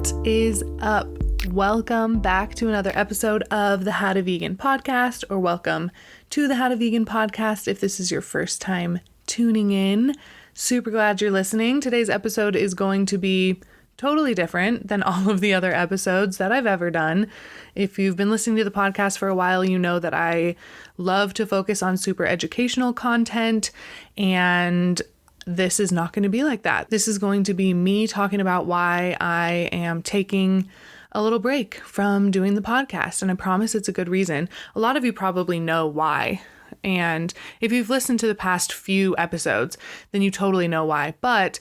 What is up? Welcome back to another episode of the How to Vegan podcast, or welcome to the How to Vegan podcast if this is your first time tuning in. Super glad you're listening. Today's episode is going to be totally different than all of the other episodes that I've ever done. If you've been listening to the podcast for a while, you know that I love to focus on super educational content, and this is not going to be like that. This is going to be me talking about why I am taking a little break from doing the podcast, and I promise it's a good reason. A lot of you probably know why, and if you've listened to the past few episodes, then you totally know why. But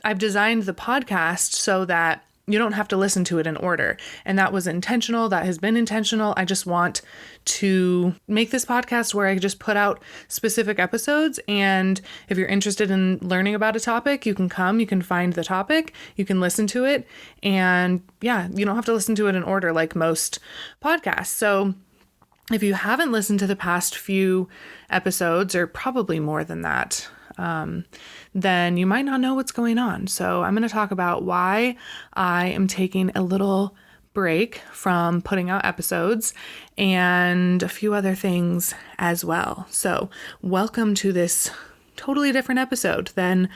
I've designed the podcast so that you don't have to listen to it in order. And that was intentional. That has been intentional. I just want to make this podcast where I just put out specific episodes. And if you're interested in learning about a topic, you can come, you can find the topic, you can listen to it. And yeah, you don't have to listen to it in order like most podcasts. So if you haven't listened to the past few episodes, or probably more than that, then you might not know what's going on. So I'm going to talk about why I am taking a little break from putting out episodes and a few other things as well. So welcome to this totally different episode than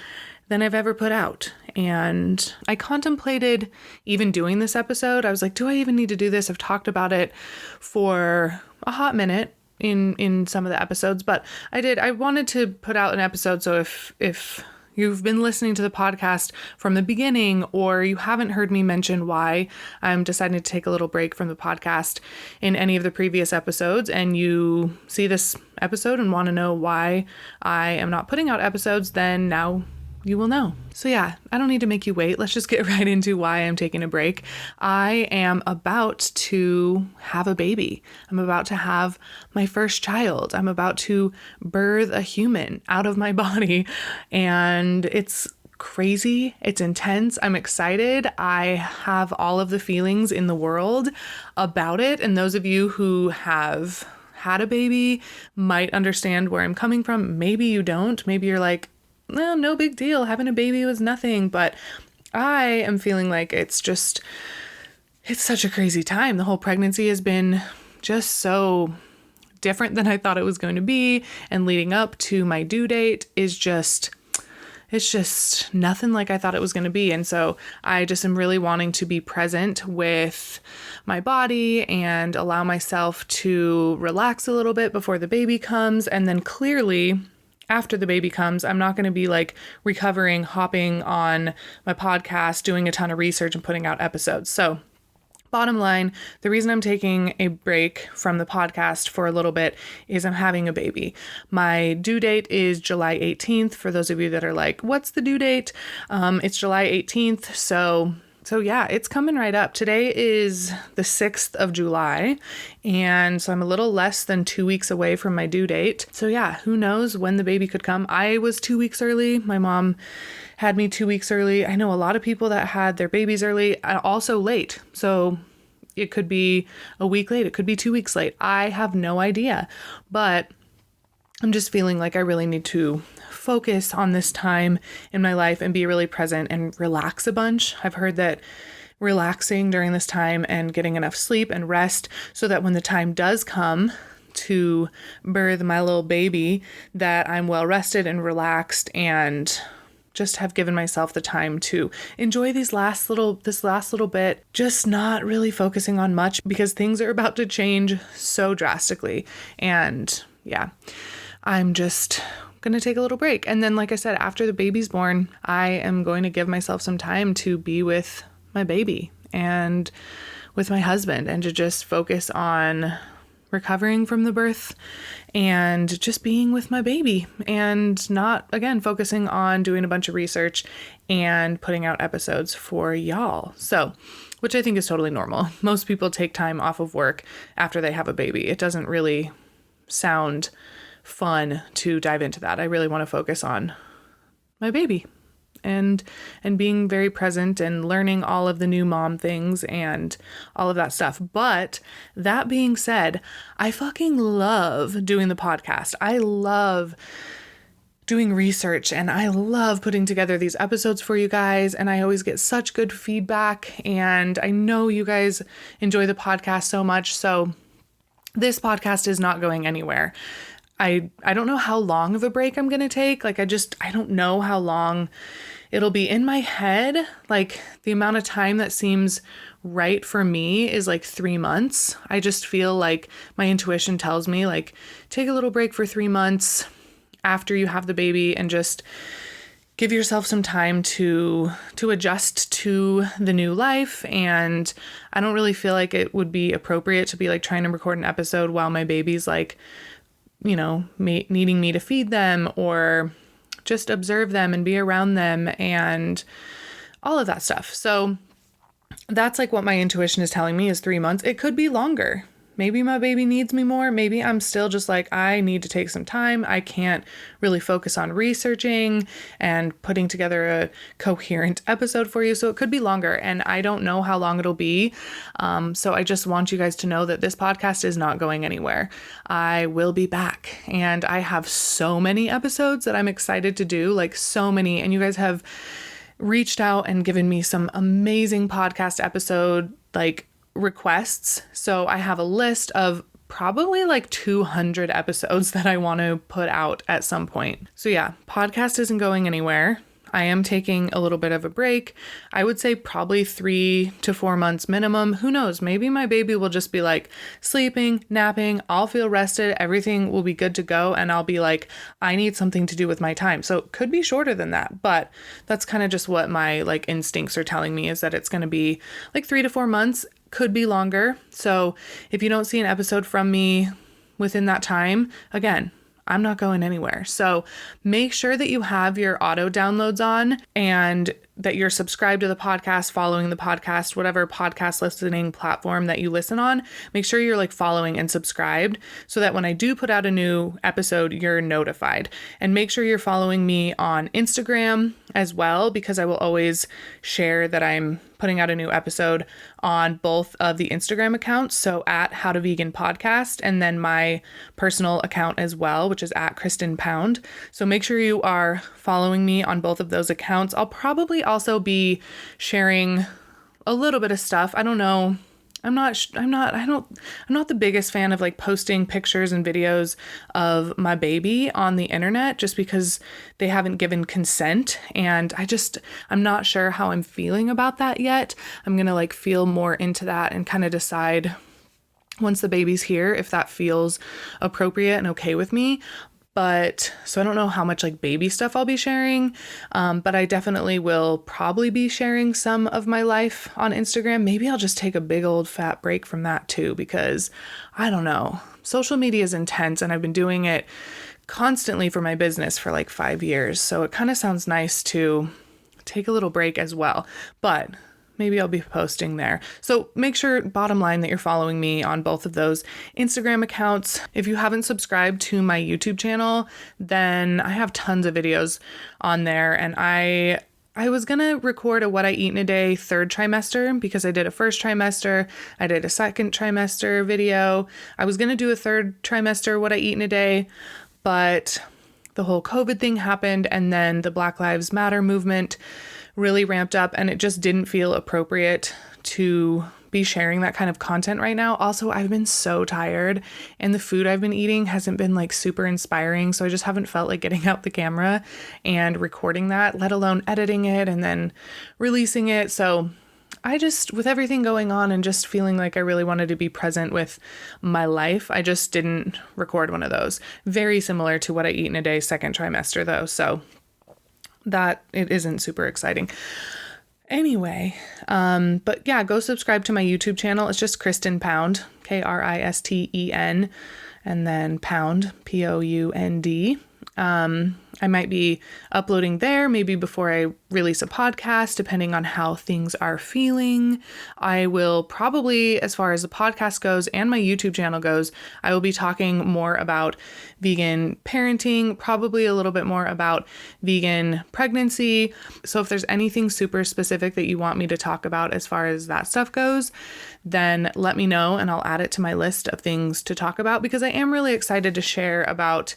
I've ever put out. And I contemplated even doing this episode. I was like, do I even need to do this? I've talked about it for a hot minute in some of the episodes, but I wanted to put out an episode. So if you've been listening to the podcast from the beginning, or you haven't heard me mention why I'm deciding to take a little break from the podcast in any of the previous episodes, and you see this episode and want to know why I am not putting out episodes, then now you will know. So yeah, I don't need to make you wait. Let's just get right into why I'm taking a break. I am about to have a baby. I'm about to have my first child. I'm about to birth a human out of my body. And it's crazy. It's intense. I'm excited. I have all of the feelings in the world about it. And those of you who have had a baby might understand where I'm coming from. Maybe you don't. Maybe you're like, well, no big deal. Having a baby was nothing. But I am feeling like it's such a crazy time. The whole pregnancy has been just so different than I thought it was going to be. And leading up to my due date is it's just nothing like I thought it was going to be. And so I just am really wanting to be present with my body and allow myself to relax a little bit before the baby comes. And then clearly, after the baby comes, I'm not going to be like recovering, hopping on my podcast, doing a ton of research and putting out episodes. So bottom line, the reason I'm taking a break from the podcast for a little bit is I'm having a baby. My due date is July 18th. For those of you that are like, what's the due date? It's July 18th. So yeah, it's coming right up. Today is the 6th of July, and so I'm a little less than 2 weeks away from my due date. So yeah, who knows when the baby could come. I was 2 weeks early. My mom had me 2 weeks early. I know a lot of people that had their babies early, also late. So it could be a week late. It could be 2 weeks late. I have no idea, but I'm just feeling like I really need to focus on this time in my life and be really present and relax a bunch. I've heard that relaxing during this time and getting enough sleep and rest so that when the time does come to birth my little baby, that I'm well rested and relaxed and just have given myself the time to enjoy this last little bit, just not really focusing on much because things are about to change so drastically. And yeah, I'm just going to take a little break. And then, like I said, after the baby's born, I am going to give myself some time to be with my baby and with my husband and to just focus on recovering from the birth and just being with my baby and not, again, focusing on doing a bunch of research and putting out episodes for y'all. So, which I think is totally normal. Most people take time off of work after they have a baby. It doesn't really sound fun to dive into that. I really want to focus on my baby and being very present and learning all of the new mom things and all of that stuff. But that being said, I fucking love doing the podcast. I love doing research, and I love putting together these episodes for you guys, and I always get such good feedback, and I know you guys enjoy the podcast so much, so this podcast is not going anywhere. I don't know how long of a break I'm going to take. Like, I don't know how long it'll be. In my head. Like, the amount of time that seems right for me is like 3 months. I just feel like my intuition tells me, like, take a little break for 3 months after you have the baby and just give yourself some time to adjust to the new life. And I don't really feel like it would be appropriate to be like trying to record an episode while my baby's like, you know, needing me to feed them or just observe them and be around them and all of that stuff. So that's like what my intuition is telling me is 3 months. It could be longer. Maybe my baby needs me more. Maybe I'm still just like, I need to take some time. I can't really focus on researching and putting together a coherent episode for you. So it could be longer, and I don't know how long it'll be. So I just want you guys to know that this podcast is not going anywhere. I will be back, and I have so many episodes that I'm excited to do, like so many. And you guys have reached out and given me some amazing podcast episode, like, requests. So I have a list of probably like 200 episodes that I want to put out at some point. So yeah, podcast isn't going anywhere. I am taking a little bit of a break. I would say probably 3 to 4 months minimum. Who knows? Maybe my baby will just be like sleeping, napping. I'll feel rested. Everything will be good to go. And I'll be like, I need something to do with my time. So it could be shorter than that, but that's kind of just what my like instincts are telling me, is that it's going to be like 3 to 4 months. Could be longer. So if you don't see an episode from me within that time, again, I'm not going anywhere. So make sure that you have your auto downloads on and that you're subscribed to the podcast, following the podcast, whatever podcast listening platform that you listen on. Make sure you're like following and subscribed so that when I do put out a new episode, you're notified. And make sure you're following me on Instagram as well, because I will always share that I'm putting out a new episode on both of the Instagram accounts. So at howtoveganpodcast, and then my personal account as well, which is at Kristen Pound. So make sure you are following me on both of those accounts. I'll probably also be sharing a little bit of stuff. I don't know. I'm not the biggest fan of like posting pictures and videos of my baby on the internet just because they haven't given consent. And I'm not sure how I'm feeling about that yet. I'm going to like feel more into that and kind of decide once the baby's here if that feels appropriate and okay with me. But so I don't know how much like baby stuff I'll be sharing, but I definitely will probably be sharing some of my life on Instagram. Maybe I'll just take a big old fat break from that too, because I don't know. Social media is intense, and I've been doing it constantly for my business for like 5 years. So it kind of sounds nice to take a little break as well. But maybe I'll be posting there. So make sure, bottom line, that you're following me on both of those Instagram accounts. If you haven't subscribed to my YouTube channel, then I have tons of videos on there. And I was going to record a what I eat in a day third trimester, because I did a first trimester. I did a second trimester video. I was going to do a third trimester what I eat in a day, but the whole COVID thing happened, and then the Black Lives Matter movement really ramped up, and it just didn't feel appropriate to be sharing that kind of content right now. Also, I've been so tired, and the food I've been eating hasn't been like super inspiring, so I just haven't felt like getting out the camera and recording that, let alone editing it and then releasing it. So I just, with everything going on and just feeling like I really wanted to be present with my life, I just didn't record one of those. Very similar to what I eat in a day second trimester though, so that it isn't super exciting. Anyway, but yeah, go subscribe to my YouTube channel. It's just Kristen Pound, Kristen, and then Pound, Pound. I might be uploading there maybe before I release a podcast, depending on how things are feeling. I will probably, as far as the podcast goes and my YouTube channel goes, I will be talking more about vegan parenting, probably a little bit more about vegan pregnancy. So if there's anything super specific that you want me to talk about as far as that stuff goes, then let me know and I'll add it to my list of things to talk about, because I am really excited to share about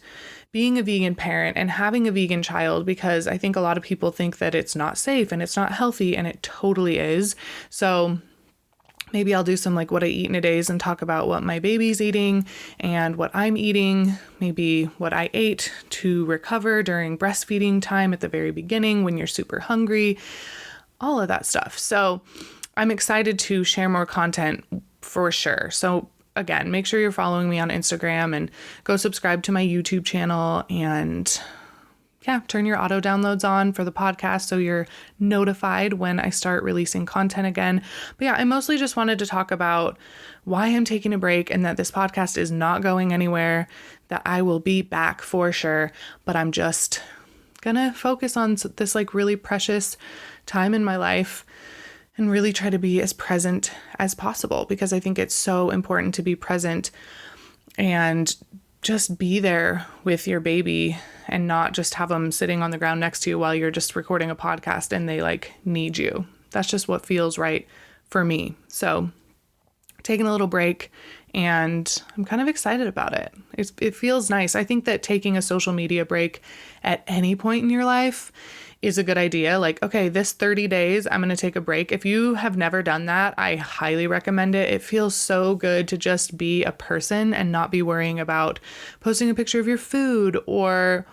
being a vegan parent and having a vegan child, because I think a lot of people think that it's not safe and it's not healthy, and it totally is. So maybe I'll do some like what I eat in a days and talk about what my baby's eating and what I'm eating, maybe what I ate to recover during breastfeeding time at the very beginning when you're super hungry, all of that stuff. So I'm excited to share more content for sure. So again, make sure you're following me on Instagram and go subscribe to my YouTube channel, and turn your auto downloads on for the podcast so you're notified when I start releasing content again. But I mostly just wanted to talk about why I'm taking a break, and that this podcast is not going anywhere, that I will be back for sure, but I'm just gonna focus on this like really precious time in my life and really try to be as present as possible, because I think it's so important to be present and just be there with your baby and not just have them sitting on the ground next to you while you're just recording a podcast and they like need you. That's just what feels right for me. So taking a little break, and I'm kind of excited about it. It feels nice. I think that taking a social media break at any point in your life is a good idea. Like, okay, this 30 days, I'm going to take a break. If you have never done that, I highly recommend it. It feels so good to just be a person and not be worrying about posting a picture of your food or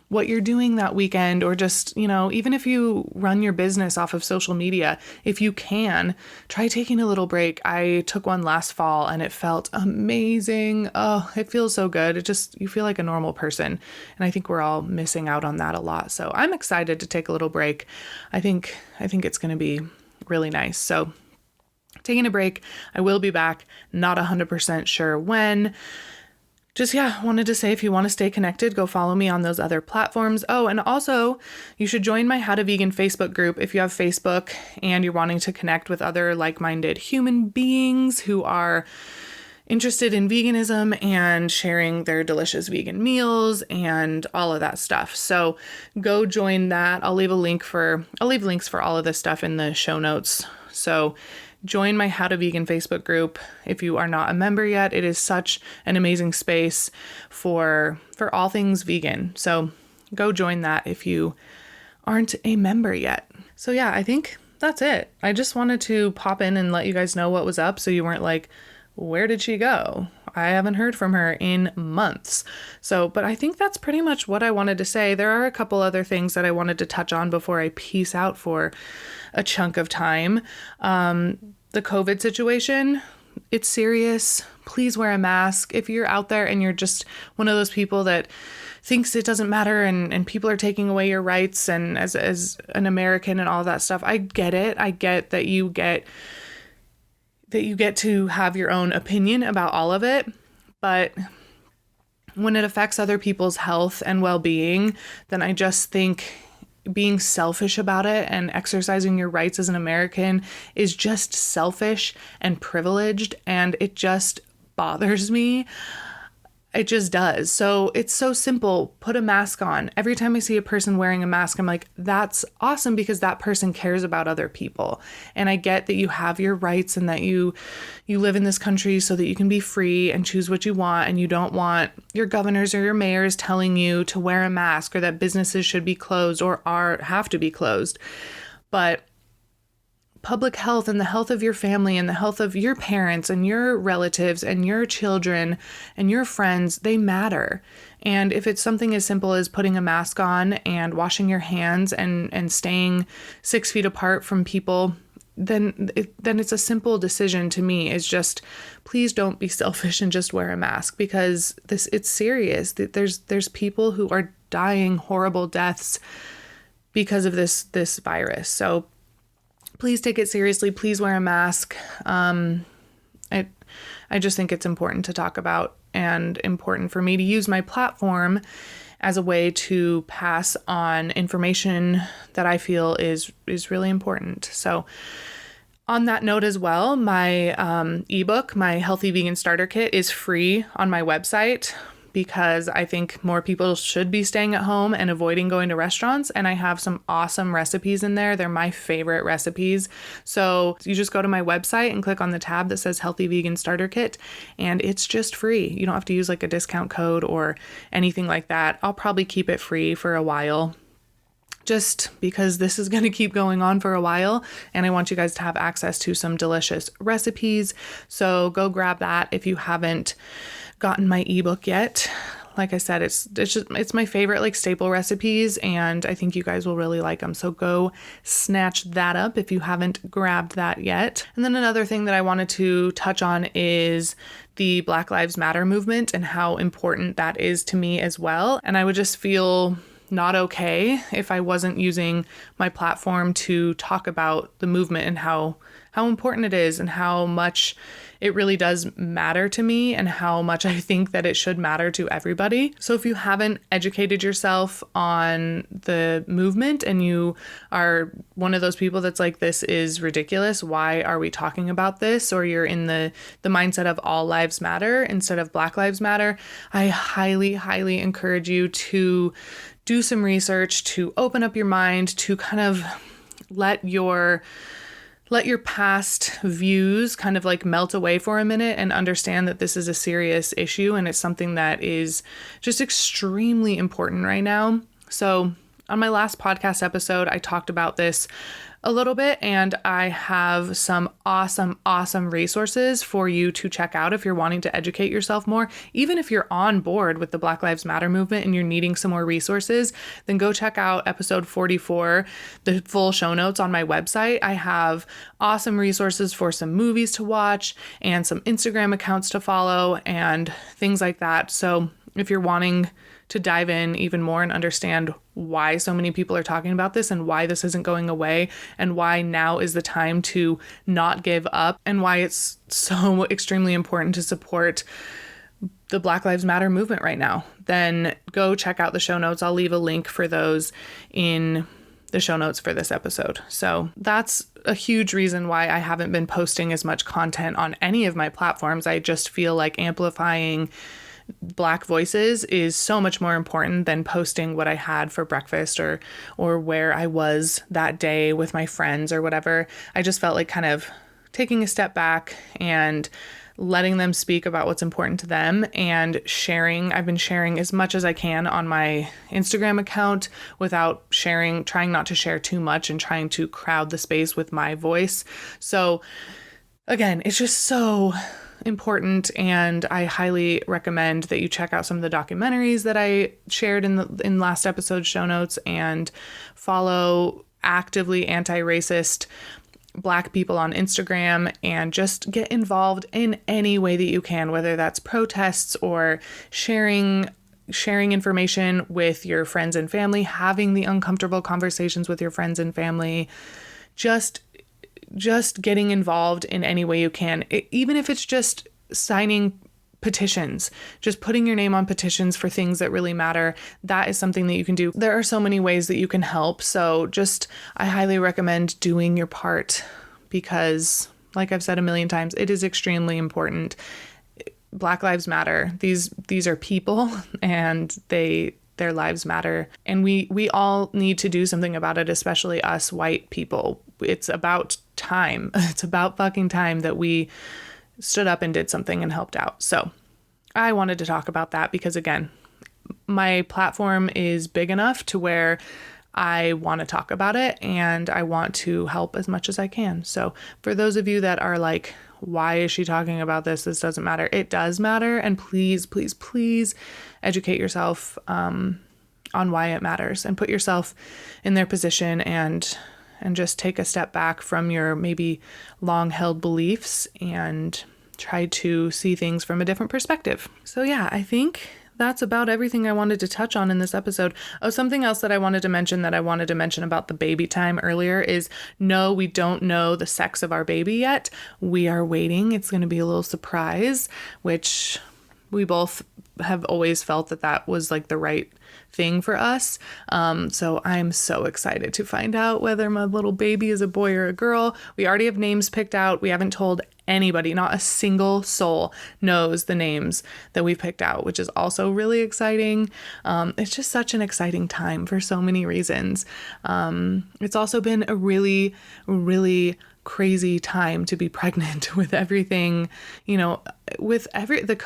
what you're doing that weekend, or just, even if you run your business off of social media, if you can, try taking a little break. I took one last fall and it felt amazing. Oh, it feels so good. You feel like a normal person. And I think we're all missing out on that a lot. So I'm excited to take a little break. I think it's going to be really nice. So taking a break, I will be back. Not 100% sure when. Just, wanted to say, if you want to stay connected, go follow me on those other platforms. Oh, and also you should join my How to Vegan Facebook group if you have Facebook and you're wanting to connect with other like-minded human beings who are interested in veganism and sharing their delicious vegan meals and all of that stuff. So go join that. I'll leave links for all of this stuff in the show notes. So join my How to Vegan Facebook group if you are not a member yet. It is such an amazing space for all things vegan. So go join that if you aren't a member yet. So I think that's it. I just wanted to pop in and let you guys know what was up, so you weren't like, where did she go? I haven't heard from her in months. But I think that's pretty much what I wanted to say. There are a couple other things that I wanted to touch on before I peace out for a chunk of time. The COVID situation, it's serious. Please wear a mask. If you're out there and you're just one of those people that thinks it doesn't matter and people are taking away your rights, and as an American and all that stuff, I get it. I get that you get to have your own opinion about all of it. But when it affects other people's health and well-being, then I just think being selfish about it and exercising your rights as an American is just selfish and privileged, and it just bothers me. It just does. So it's so simple. Put a mask on. Every time I see a person wearing a mask, I'm like, that's awesome, because that person cares about other people. And I get that you have your rights and that you live in this country so that you can be free and choose what you want, and you don't want your governors or your mayors telling you to wear a mask or that businesses should be closed or have to be closed. But public health and the health of your family and the health of your parents and your relatives and your children and your friends, they matter. And if it's something as simple as putting a mask on and washing your hands and staying 6 feet apart from people, then it's a simple decision to me. It's just, please don't be selfish and just wear a mask, because it's serious. There's people who are dying horrible deaths because of this virus. So please take it seriously. Please wear a mask. I just think it's important to talk about, and important for me to use my platform as a way to pass on information that I feel is really important. So on that note as well, my ebook, my Healthy Vegan Starter Kit, is free on my website. because I think more people should be staying at home and avoiding going to restaurants. And I have some awesome recipes in there. They're my favorite recipes. So you just go to my website and click on the tab that says Healthy Vegan Starter Kit, and it's just free. You don't have to use like a discount code or anything like that. I'll probably keep it free for a while, just because this is going to keep going on for a while, and I want you guys to have access to some delicious recipes. So go grab that if you haven't gotten my ebook yet. Like I said, it's my favorite like staple recipes, and I think you guys will really like them. So go snatch that up if you haven't grabbed that yet. And then another thing that I wanted to touch on is the Black Lives Matter movement and how important that is to me as well. And I would just feel not okay if I wasn't using my platform to talk about the movement and how important it is and how much it really does matter to me and how much I think that it should matter to everybody. So if you haven't educated yourself on the movement and you are one of those people that's like, this is ridiculous, why are we talking about this? Or you're in the mindset of all lives matter instead of Black Lives Matter, I highly, highly encourage you to do some research, to open up your mind, to kind of let your past views kind of like melt away for a minute and understand that this is a serious issue and it's something that is just extremely important right now. So on my last podcast episode, I talked about this a little bit, and I have some awesome resources for you to check out if you're wanting to educate yourself more. Even if you're on board with the Black Lives Matter movement and you're needing some more resources, then go check out episode 44, the full show notes on my website. I have awesome resources for some movies to watch and some Instagram accounts to follow and things like that. So if you're wanting to dive in even more and understand why so many people are talking about this and why this isn't going away and why now is the time to not give up and why it's so extremely important to support the Black Lives Matter movement right now, then go check out the show notes. I'll leave a link for those in the show notes for this episode. So that's a huge reason why I haven't been posting as much content on any of my platforms. I just feel like amplifying Black voices is so much more important than posting what I had for breakfast or where I was that day with my friends or whatever. I just felt like kind of taking a step back and letting them speak about what's important to them and sharing. I've been sharing as much as I can on my Instagram account without trying not to share too much and trying to crowd the space with my voice. So again, it's just so important, and I highly recommend that you check out some of the documentaries that I shared in last episode's show notes and follow actively anti-racist Black people on Instagram and just get involved in any way that you can, whether that's protests or sharing information with your friends and family, having the uncomfortable conversations with your friends and family, just getting involved in any way you can, even if it's just signing petitions, just putting your name on petitions for things that really matter. That is something that you can do. There are so many ways that you can help. So I highly recommend doing your part because, like I've said a million times, it is extremely important. Black Lives Matter. These are people, and their lives matter. And we all need to do something about it, especially us white people. It's about time. It's about fucking time that we stood up and did something and helped out. So I wanted to talk about that because, again, my platform is big enough to where I want to talk about it and I want to help as much as I can. So for those of you that are like, why is she talking about this? This doesn't matter. It does matter. And please, please, please educate yourself on why it matters and put yourself in their position and just take a step back from your maybe long-held beliefs and try to see things from a different perspective. So yeah, I think that's about everything I wanted to touch on in this episode. Oh, something else that I wanted to mention about the baby time earlier is, no, we don't know the sex of our baby yet. We are waiting. It's going to be a little surprise, which we both have always felt that was like the right thing for us. So I'm so excited to find out whether my little baby is a boy or a girl. We already have names picked out. We haven't told anybody, not a single soul knows the names that we've picked out, which is also really exciting. It's just such an exciting time for so many reasons. It's also been a really, really crazy time to be pregnant with everything, with the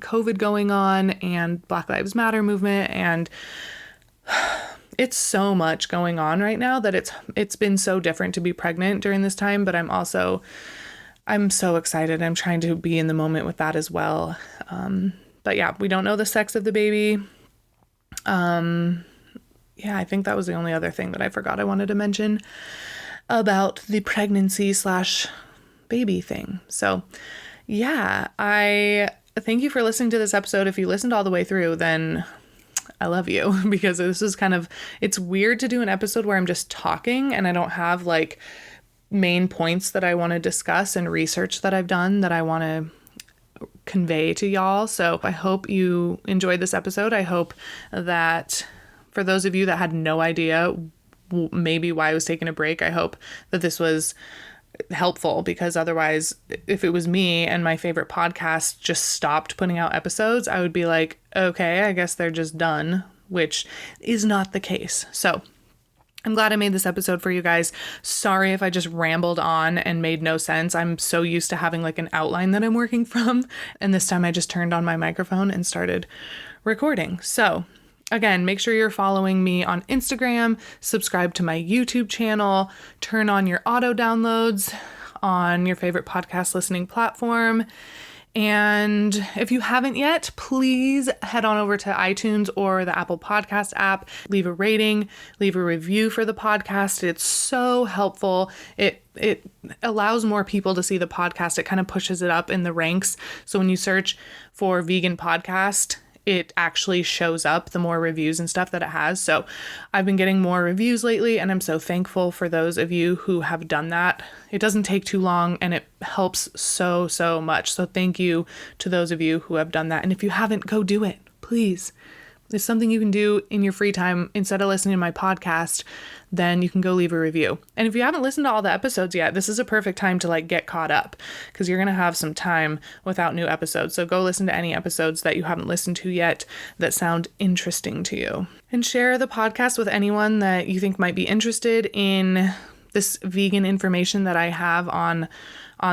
COVID going on and Black Lives Matter movement, and it's so much going on right now that it's been so different to be pregnant during this time, but I'm so excited. I'm trying to be in the moment with that as well. But yeah, we don't know the sex of the baby. I think that was the only other thing that I forgot I wanted to mention about the pregnancy / baby thing. So yeah, I thank you for listening to this episode. If you listened all the way through, then I love you, because this is it's weird to do an episode where I'm just talking and I don't have like main points that I want to discuss and research that I've done that I want to convey to y'all. So I hope you enjoyed this episode. I hope that for those of you that had no idea maybe why I was taking a break, I hope that this was helpful, because otherwise, if it was me and my favorite podcast just stopped putting out episodes, I would be like, okay, I guess they're just done, which is not the case. So I'm glad I made this episode for you guys. Sorry if I just rambled on and made no sense. I'm so used to having like an outline that I'm working from, and this time I just turned on my microphone and started recording. So again, make sure you're following me on Instagram, subscribe to my YouTube channel, turn on your auto downloads on your favorite podcast listening platform. And if you haven't yet, please head on over to iTunes or the Apple Podcast app, leave a rating, leave a review for the podcast. It's so helpful. It allows more people to see the podcast. It kind of pushes it up in the ranks. So when you search for vegan podcast, it actually shows up the more reviews and stuff that it has. So I've been getting more reviews lately, and I'm so thankful for those of you who have done that. It doesn't take too long and it helps so, so much. So thank you to those of you who have done that. And if you haven't, go do it, please. It's something you can do in your free time. Instead of listening to my podcast, then you can go leave a review. And if you haven't listened to all the episodes yet, this is a perfect time to get caught up, because you're going to have some time without new episodes. So go listen to any episodes that you haven't listened to yet that sound interesting to you. And share the podcast with anyone that you think might be interested in this vegan information that I have on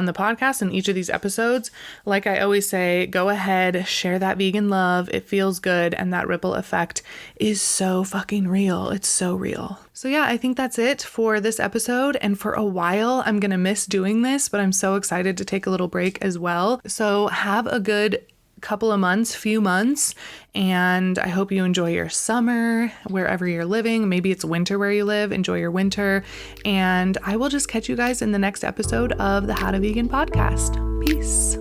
the podcast in each of these episodes. Like I always say, go ahead, share that vegan love. It feels good. And that ripple effect is so fucking real. It's so real. So yeah, I think that's it for this episode. And for a while, I'm going to miss doing this, but I'm so excited to take a little break as well. So have a good few months, and I hope you enjoy your summer wherever you're living. Maybe it's winter where you live. Enjoy your winter, and I will just catch you guys in the next episode of the How to Vegan podcast. Peace.